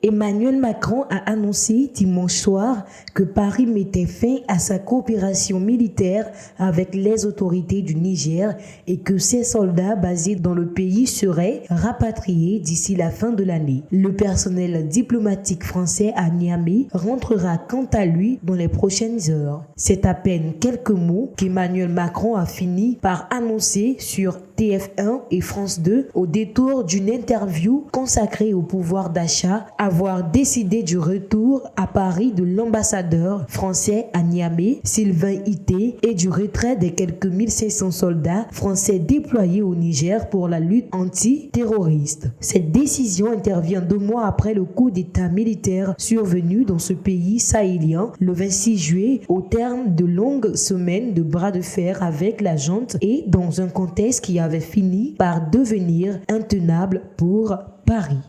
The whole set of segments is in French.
Emmanuel Macron a annoncé dimanche soir que Paris mettait fin à sa coopération militaire avec les autorités du Niger et que ses soldats basés dans le pays seraient rapatriés d'ici la fin de l'année. Le personnel diplomatique français à Niamey rentrera quant à lui dans les prochaines heures. C'est à peine quelques mots qu'Emmanuel Macron a fini par annoncer sur TF1 et France 2 au détour d'une interview consacrée au pouvoir d'achat avoir décidé du retour à Paris de l'ambassadeur français à Niamey, Sylvain Ité, et du retrait des quelques 1500 soldats français déployés au Niger pour la lutte antiterroriste. Cette décision intervient 2 mois après le coup d'État militaire survenu dans ce pays sahélien le 26 juillet au terme de longues semaines de bras de fer avec la junte et dans un contexte qui avait fini par devenir intenable pour Paris.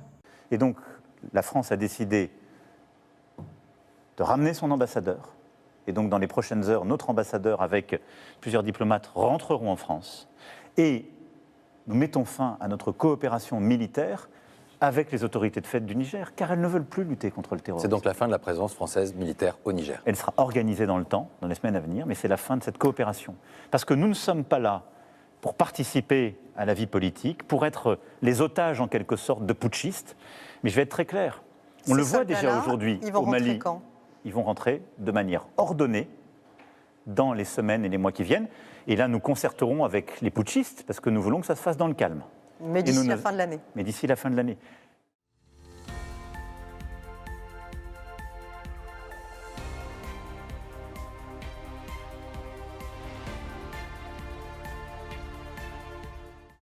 Et donc, la France a décidé de ramener son ambassadeur. Et donc, dans les prochaines heures, notre ambassadeur, avec plusieurs diplomates, rentreront en France. Et nous mettons fin à notre coopération militaire avec les autorités de fait du Niger, car elles ne veulent plus lutter contre le terrorisme. C'est donc la fin de la présence française militaire au Niger. Elle sera organisée dans le temps, dans les semaines à venir, mais c'est la fin de cette coopération. Parce que nous ne sommes pas là pour participer à la vie politique, pour être les otages en quelque sorte de putschistes. Mais je vais être très clair. On le voit déjà aujourd'hui au Mali. Quand ils vont rentrer de manière ordonnée dans les semaines et les mois qui viennent. Et là, nous concerterons avec les putschistes parce que nous voulons que ça se fasse dans le calme. Mais d'ici la fin de l'année. Mais d'ici la fin de l'année.